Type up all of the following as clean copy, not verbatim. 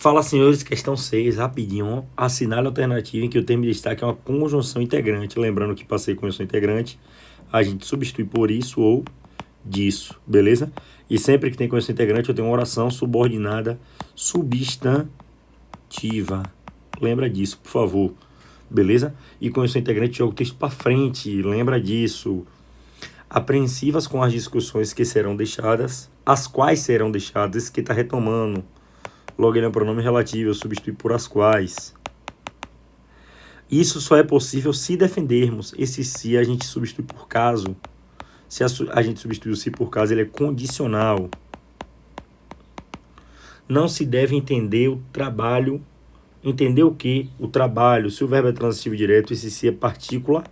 Fala, senhores, questão 6, rapidinho. Assinale a alternativa em que o termo de destaque é uma conjunção integrante. Lembrando que passei conjunção integrante, a gente substitui por isso ou disso, beleza? E sempre que tem conjunção integrante, eu tenho uma oração subordinada substantiva. Lembra disso, por favor, beleza? E conjunção integrante, joga o texto para frente, lembra disso. Apreensivas com as discussões que serão deixadas, as quais serão deixadas, que está retomando. Logo ele é um pronome relativo, eu substitui por as quais. Isso só é possível se defendermos. Esse se a gente substitui por caso. Se a gente substitui o se por caso, ele é condicional. Não se deve entender o trabalho. Entender o que? O trabalho. Se o verbo é transitivo direto, esse se é partícula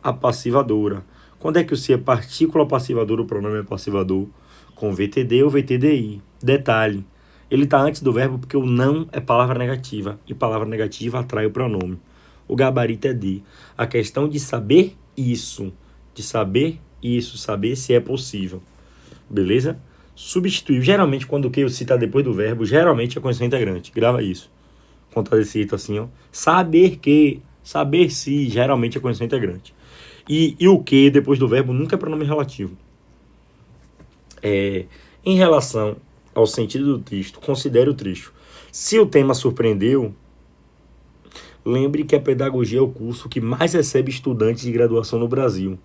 apassivadora. Quando é que o se é partícula apassivadora, o pronome é passivador? Com VTD ou VTDI. Detalhe. Ele está antes do verbo porque o não é palavra negativa. E palavra negativa atrai o pronome. O gabarito é de. A questão de saber isso. De saber isso. Saber se é possível. Beleza? Substituir. Geralmente, quando o que o se está depois do verbo, geralmente é condição integrante. Grava isso. Contra esse jeito assim, ó. Saber que. Saber se. Geralmente é condição integrante. E o que depois do verbo nunca é pronome relativo. Em relação ao sentido do texto, considere o trecho. Se o tema surpreendeu, lembre que a pedagogia é o curso que mais recebe estudantes de graduação no Brasil.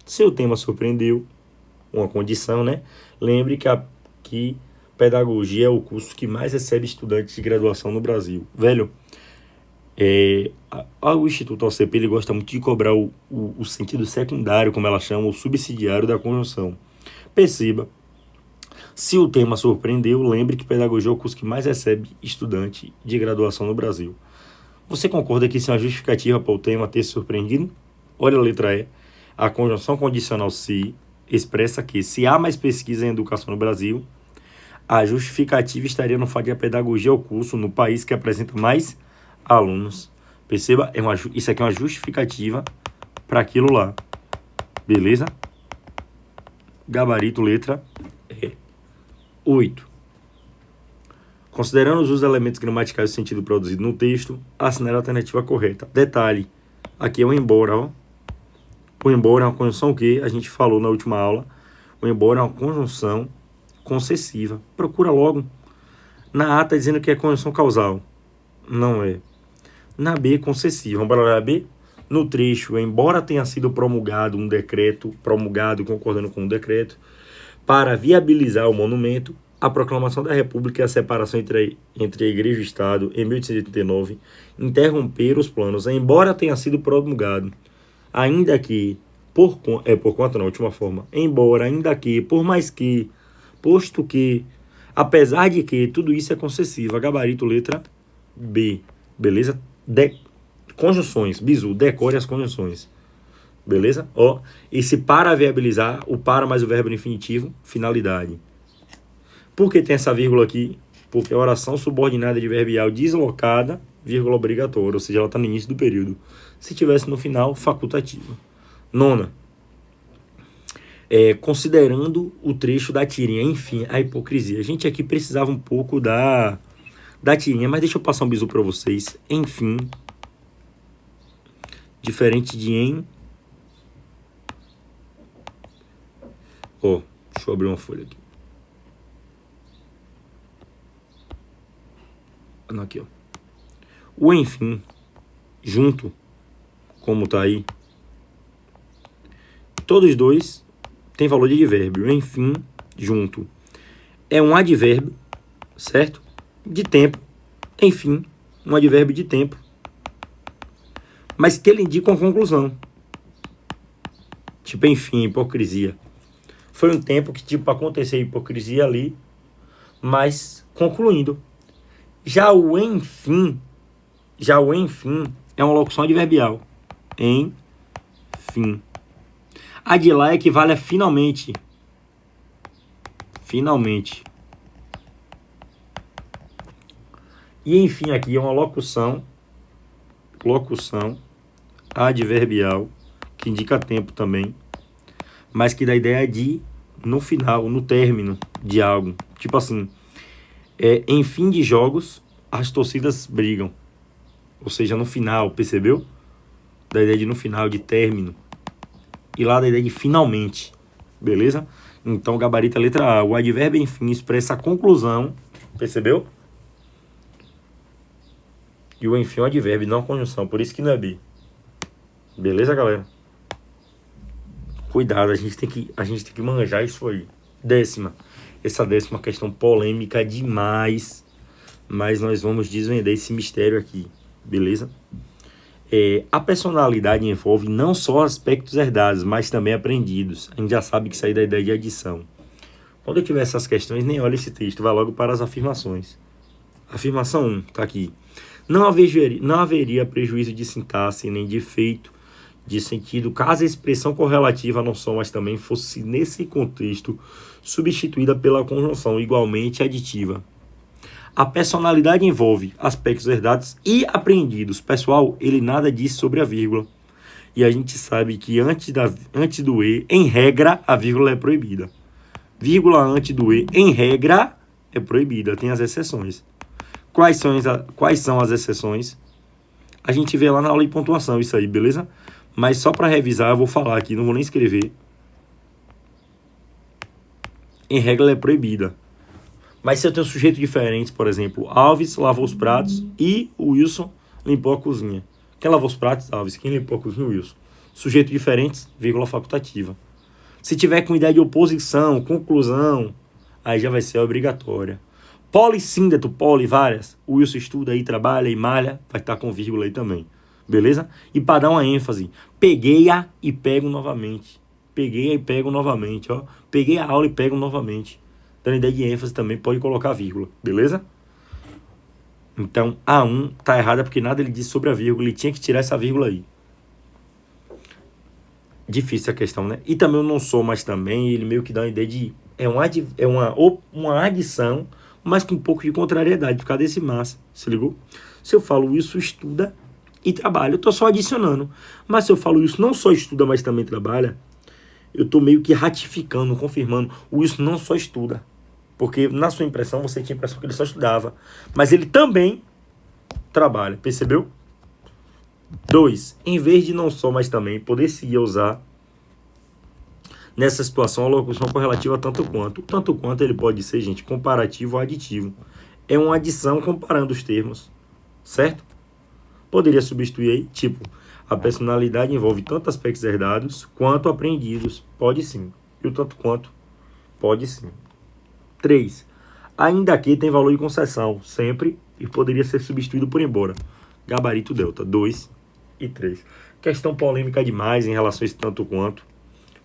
Se o tema surpreendeu, uma condição, né? Lembre que pedagogia é o curso que mais recebe estudantes de graduação no Brasil. Velho, o Instituto OCP ele gosta muito de cobrar o sentido secundário, como ela chama, o subsidiário da conjunção. Perceba. Se o tema surpreendeu, lembre que pedagogia é o curso que mais recebe estudante de graduação no Brasil. Você concorda que isso é uma justificativa para o tema ter surpreendido? Olha a letra E. A conjunção condicional se expressa que, se há mais pesquisa em educação no Brasil, a justificativa estaria no fato de a pedagogia é o curso no país que apresenta mais alunos. Perceba, isso aqui é uma justificativa para aquilo lá. Beleza? Gabarito, letra E. 8. Considerando os elementos gramaticais do sentido produzido no texto, assinale a alternativa correta. Detalhe, aqui é o embora, ó. O embora é uma conjunção que a gente falou na última aula. O embora é uma conjunção concessiva. Procura logo. Na A está dizendo que é conjunção causal. Não é. Na B, concessiva. Vamos para a B? No trecho, embora tenha sido promulgado um decreto, concordando com um decreto, para viabilizar o monumento, a proclamação da República e a separação entre a Igreja e o Estado, em 1889, interromperam os planos, embora tenha sido promulgado, ainda que, última forma, embora, ainda que, por mais que, posto que, apesar de que, tudo isso é concessivo. Gabarito, letra B, beleza? Conjunções, bizu, decore as conjunções. Beleza? Ó, esse para viabilizar, o para mais o verbo no infinitivo, finalidade. Por que tem essa vírgula aqui? Porque a oração subordinada adverbial deslocada, vírgula obrigatória, ou seja, ela está no início do período. Se tivesse no final, facultativa. 9. Considerando o trecho da tirinha, enfim, a hipocrisia. A gente aqui precisava um pouco da tirinha, mas deixa eu passar um bisu para vocês. Enfim, diferente de em... Deixa eu abrir uma folha aqui. Não, aqui, ó. O enfim, junto, como tá aí, todos dois têm valor de advérbio. Enfim, junto. É um advérbio, certo? De tempo. Enfim, um advérbio de tempo. Mas que ele indica uma conclusão. Tipo, enfim, hipocrisia. Foi um tempo que, tipo, aconteceu hipocrisia ali, mas concluindo. Já o enfim é uma locução adverbial. Enfim. A de lá equivale a finalmente. Finalmente. E enfim aqui é uma locução adverbial, que indica tempo também, mas que dá a ideia de no final, no término de algo. Tipo assim, em fim de jogos, as torcidas brigam. Ou seja, no final, percebeu? Da ideia de no final, de término. E lá da ideia de finalmente. Beleza? Então, gabarito a letra A. O advérbio enfim expressa a conclusão. Percebeu? E o enfim é o advérbio, não a conjunção. Por isso que não é B. Beleza, galera? Cuidado, a gente tem que manjar isso aí. Essa 10ª questão polêmica demais. Mas nós vamos desvendar esse mistério aqui. Beleza? A personalidade envolve não só aspectos herdados, mas também aprendidos. A gente já sabe que isso aí é da ideia de adição. Quando eu tiver essas questões, nem olha esse texto, vai logo para as afirmações. Afirmação 1, tá aqui. Não haveria prejuízo de sintaxe nem de efeito de sentido caso a expressão correlativa não só, mas também fosse, nesse contexto, substituída pela conjunção igualmente aditiva. A personalidade envolve aspectos herdados e aprendidos. Pessoal, ele nada diz sobre a vírgula. E a gente sabe que antes do E, em regra, a vírgula é proibida. Vírgula antes do E, em regra, é proibida. Tem as exceções. Quais são as exceções? A gente vê lá na aula de pontuação isso aí, beleza? Mas só para revisar, eu vou falar aqui, não vou nem escrever. Em regra, ela é proibida. Mas se eu tenho sujeitos diferentes, por exemplo, Alves lavou os pratos e o Wilson limpou a cozinha. Quem lavou os pratos? Alves. Quem limpou a cozinha? Wilson. Sujeitos diferentes, vírgula facultativa. Se tiver com ideia de oposição, conclusão, aí já vai ser obrigatória. Polissíndeto, várias. O Wilson estuda aí, trabalha e malha, vai estar com vírgula aí também. Beleza? E para dar uma ênfase, peguei-a e pego novamente. Peguei-a e pego novamente, ó. Peguei a aula e pego novamente. Dando ideia de ênfase também pode colocar vírgula, beleza? Então, A1 tá errada porque nada ele disse sobre a vírgula, ele tinha que tirar essa vírgula aí. Difícil a questão, né? E também eu não sou, mas também ele meio que dá uma ideia de... É uma adição, mas com um pouco de contrariedade, por causa desse massa, se ligou? Se eu falo isso, estuda e trabalha, eu tô só adicionando. Mas se eu falo isso, não só estuda, mas também trabalha, eu tô meio que ratificando, confirmando, o isso não só estuda. Porque na sua impressão, você tinha a impressão que ele só estudava. Mas ele também trabalha, percebeu? 2. Em vez de não só, mas também, poder-se usar nessa situação a locução correlativa tanto quanto. Tanto quanto ele pode ser, gente, comparativo ou aditivo. É uma adição comparando os termos, certo? Poderia substituir aí, tipo, a personalidade envolve tanto aspectos herdados quanto aprendidos. Pode sim. E o tanto quanto? Pode sim. 3. Ainda que tem valor de concessão, sempre, e poderia ser substituído por embora. Gabarito delta, 2 e 3. Questão polêmica demais em relação a esse tanto quanto,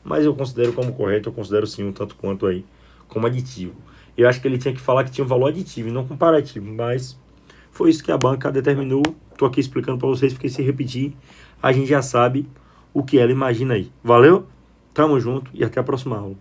mas eu considero como correto, eu considero sim um tanto quanto aí como aditivo. Eu acho que ele tinha que falar que tinha um valor aditivo e não comparativo, mas foi isso que a banca determinou. Estou aqui explicando para vocês, porque se repetir, a gente já sabe o que ela imagina aí. Valeu? Tamo junto e até a próxima aula.